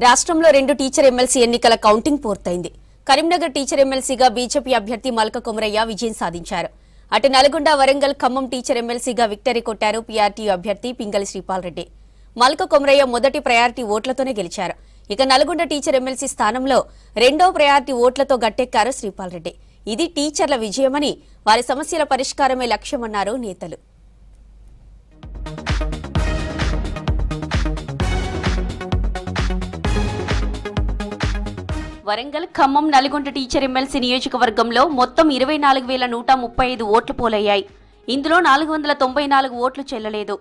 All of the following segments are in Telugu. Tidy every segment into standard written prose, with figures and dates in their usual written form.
రాష్ట్రంలో 2 టీచర్ ఎమ్మెల్సీ ఎన్నికల కౌంటింగ్ పూర్తయింది. కరీంనగర్ టీచర్ ఎమ్మెల్సీగా బీజేపీ అభ్యర్థి మల్క కొమరయ్య విజయం సాధించారు. అటు నల్గొండ, వరంగల్, ఖమ్మం టీచర్ ఎమ్మెల్సీగా విక్టరీ కొట్టారు పీఆర్టీయూ అభ్యర్థి పింగళి శ్రీపాల్ రెడ్డి. మల్క కొమరయ్య మొదటి ప్రయారిటీ ఓట్లతోనే గెలిచారు. ఇక నల్గొండ టీచర్ ఎమ్మెల్సీ స్థానంలో రెండో ప్రయారిటీ ఓట్లతో గట్టెక్కారు శ్రీపాల్ రెడ్డి. ఇది టీచర్ల విజయమని, వారి సమస్యల పరిష్కారమే లక్ష్యమన్నారు నేతలు. వరంగల్, ఖమ్మం, నల్గొండ టీచర్ ఎమ్మెల్సీ నియోజకవర్గంలో మొత్తం 24,135 ఓట్లు పోలయ్యాయి. ఇందులో 494 ఓట్లు చెల్లలేదు.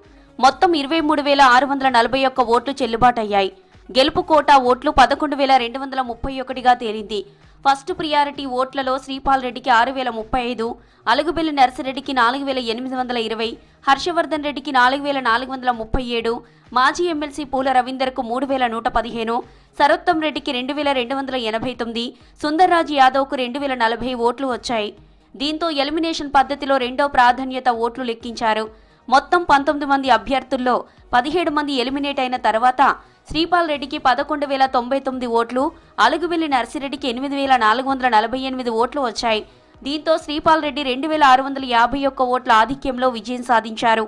మొత్తం 23,641 ఓట్లు చెల్లుబాటయ్యాయి. గెలుపు కోటా ఓట్లు 11,231గా తేలింది. ఫస్ట్ ప్రియారిటీ ఓట్లలో శ్రీపాల్ రెడ్డికి 6,035, అలుగుబెల్లి నర్సిరెడ్డికి 4,820, హర్షవర్ధన్ రెడ్డికి 4,437, మాజీ ఎమ్మెల్సీ పూల రవీందర్కు 3,115, సరోత్తం రెడ్డికి 2,289, సుందర్రాజ్ యాదవ్కు 2,040 ఓట్లు వచ్చాయి. దీంతో ఎలిమినేషన్ పద్ధతిలో రెండో ప్రాధాన్యత ఓట్లు లెక్కించారు. మొత్తం 19 మంది అభ్యర్థుల్లో 17 మంది ఎలిమినేట్ అయిన తర్వాత శ్రీపాల్ రెడ్డికి 11,099 ఓట్లు, అలుగుబెల్లి నర్సిరెడ్డికి 8,448 ఓట్లు వచ్చాయి. దీంతో శ్రీపాల్ రెడ్డి 2,651 ఓట్ల ఆధిక్యంలో విజయం సాధించారు.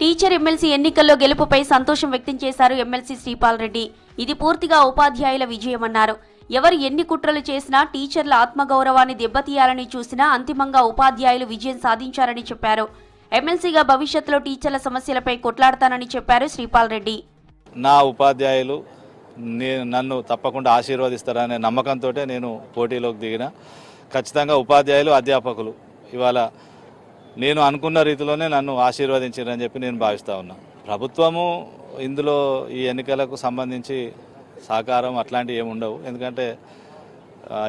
టీచర్ ఎమ్మెల్సీ ఎన్నికల్లో గెలుపుపై సంతోషం వ్యక్తం చేశారు ఎమ్మెల్సీ శ్రీపాల్ రెడ్డి. ఇది పూర్తిగా ఉపాధ్యాయుల విజయమన్నారు. ఎవరు ఎన్ని కుట్రలు చేసినా, టీచర్ల ఆత్మగౌరవాన్ని దెబ్బతీయాలని చూసినా అంతిమంగా ఉపాధ్యాయులు విజయం సాధించారని చెప్పారు. ఎమ్మెల్సీగా భవిష్యత్తులో టీచర్ల సమస్యలపై కొట్లాడతానని చెప్పారు శ్రీపాల్ రెడ్డి. నా ఉపాధ్యాయులు నన్ను తప్పకుండా ఆశీర్వదిస్తారనే నమ్మకంతో నేను పోటీలోకి దిగిన. ఖచ్చితంగా ఉపాధ్యాయులు, అధ్యాపకులు ఇవాళ నేను అనుకున్న రీతిలోనే నన్ను ఆశీర్వదించారని చెప్పి నేను భావిస్తూ ఉన్నా. ప్రభుత్వము ఇందులో ఈ ఎన్నికలకు సంబంధించి సహకారం అట్లాంటివి ఏమి ఉండవు. ఎందుకంటే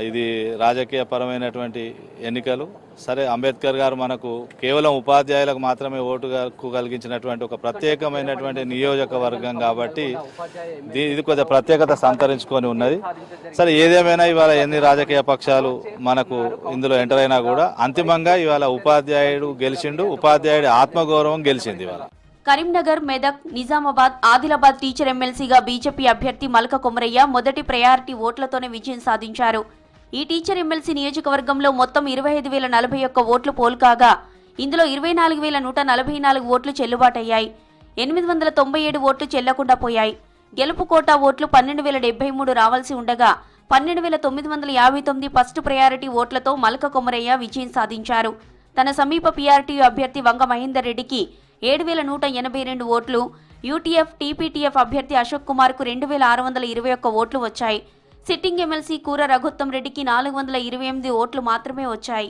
ఇది రాజకీయపరమైనటువంటి ఎన్నికలు. సరే, అంబేద్కర్ గారు మనకు కేవలం ఉపాధ్యాయులకు మాత్రమే ఓటు కలిగించినటువంటి ఒక ప్రత్యేకమైనటువంటి నియోజకవర్గం కాబట్టి ఇది కొద్దిగా ప్రత్యేకత సంతరించుకొని ఉన్నది. సరే, ఏదేమైనా ఇవాళ ఎన్ని రాజకీయ పక్షాలు మనకు ఇందులో ఎంటర్ అయినా కూడా అంతిమంగా ఇవాళ ఉపాధ్యాయుడు గెలిచిండు, ఉపాధ్యాయుడి ఆత్మగౌరవం గెలిచింది. ఇవాళ కరీంనగర్, మెదక్, నిజామాబాద్, ఆదిలాబాద్ టీచర్ ఎమ్మెల్సీగా బీజేపీ అభ్యర్థి మల్క కొమరయ్య మొదటి ప్రయారిటీ ఓట్లతోనే విజయం సాధించారు. ఈ టీచర్ ఎమ్మెల్సీ నియోజకవర్గంలో మొత్తం 25,041 ఓట్లు పోల్ కాగా ఇందులో 24,144 ఓట్లు చెల్లుబాటయ్యాయి. 897 ఓట్లు చెల్లకుండా పోయాయి. గెలుపు కోటా ఓట్లు 12,073 రావాల్సి ఉండగా 12,959 ఫస్ట్ ప్రయారిటీ ఓట్లతో మల్క కొమరయ్య విజయం సాధించారు. తన సమీప పీఆర్టీయూ అభ్యర్థి వంగ మహేందర్ రెడ్డికి 7,182 ఓట్లు, యూటీఎఫ్, టీపీటీఎఫ్ అభ్యర్థి అశోక్ కుమార్కు 2,621 ఓట్లు వచ్చాయి. సిట్టింగ్ ఎమ్మెల్సీ కూర రఘుత్తం రెడ్డికి 428 ఓట్లు మాత్రమే వచ్చాయి.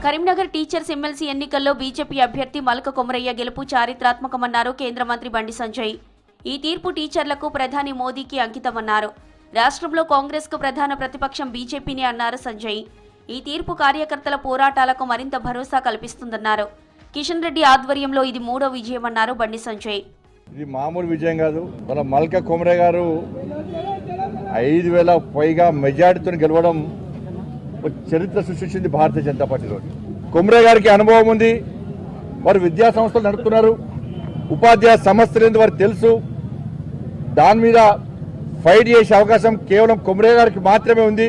కరీంనగర్ టీచర్స్ ఎమ్మెల్సీ ఎన్నికల్లో బీజేపీ అభ్యర్థి మల్క కొమరయ్య గెలుపు చారిత్రాత్మకమన్నారు కేంద్ర మంత్రి బండి సంజయ్. ఈ తీర్పు టీచర్లకు ప్రధాని మోదీకి అంకితమన్నారు. రాష్ట్రంలో కాంగ్రెస్కు ప్రధాన ప్రతిపక్షం బీజేపీని అన్నారు సంజయ్. ఈ తీర్పు కార్యకర్తల పోరాటాలకు మరింత భరోసా కల్పిస్తుందన్నారు. కిషన్ రెడ్డి ఆధ్వర్యంలో ఇది 3వ విజయమన్నారు బండి సంజయ్. ఇది మామూలు విజయం కాదు. మన మల్క కొమరయ్య గారు 5,000 పైగా మెజార్టీతో గెలవడం చరిత్ర సృష్టించింది భారతీయ జనతా పార్టీలో. కొమరయ్య గారికి అనుభవం ఉంది. వారు విద్యా సంస్థలు నడుపుతున్నారు. ఉపాధ్యాయ సమస్యలు వారికి తెలుసు. దాని మీద ఫైట్ చేసే అవకాశం కేవలం కొమరయ్య గారికి మాత్రమే ఉంది.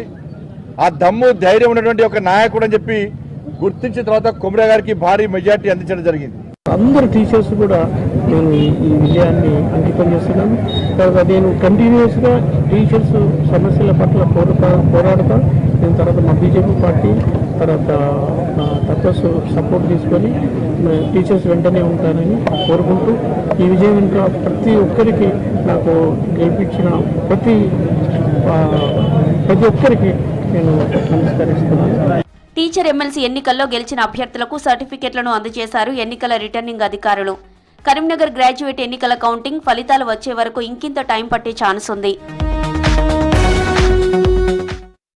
ఆ దమ్ము, ధైర్యం ఉన్నటువంటి ఒక నాయకుడు అని చెప్పి గుర్తించిన తర్వాత కొమరయ్య గారికి భారీ మెజార్టీ అందించడం జరిగింది. అందరు టీచర్స్ కూడా నేను ఈ విజయాన్ని అంకితం చేస్తున్నాను. తర్వాత నేను కంటిన్యూస్గా టీచర్స్ సమస్యల పట్ల పోరాడతా. నేను తర్వాత మా బీజేపీ పార్టీ తర్వాత తత్వ సపోర్ట్ తీసుకొని టీచర్స్ వెంటనే ఉంటానని కోరుకుంటూ ఈ విజయం ఇంకా ప్రతి ఒక్కరికి నాకు గెలిపించిన ప్రతి ఒక్కరికి నేను నమస్కరిస్తున్నాను. టీచర్ ఎమ్మెల్సీ ఎన్నికల్లో గెలిచిన అభ్యర్థులకు సర్టిఫికెట్లను అందజేశారు ఎన్నికల రిటర్నింగ్ అధికారులు. కరీంనగర్ గ్రాడ్యుయేట్ ఎన్నికల కౌంటింగ్ ఫలితాలు వచ్చే వరకు ఇంకింత టైం పట్టే ఛాన్స్ ఉంది.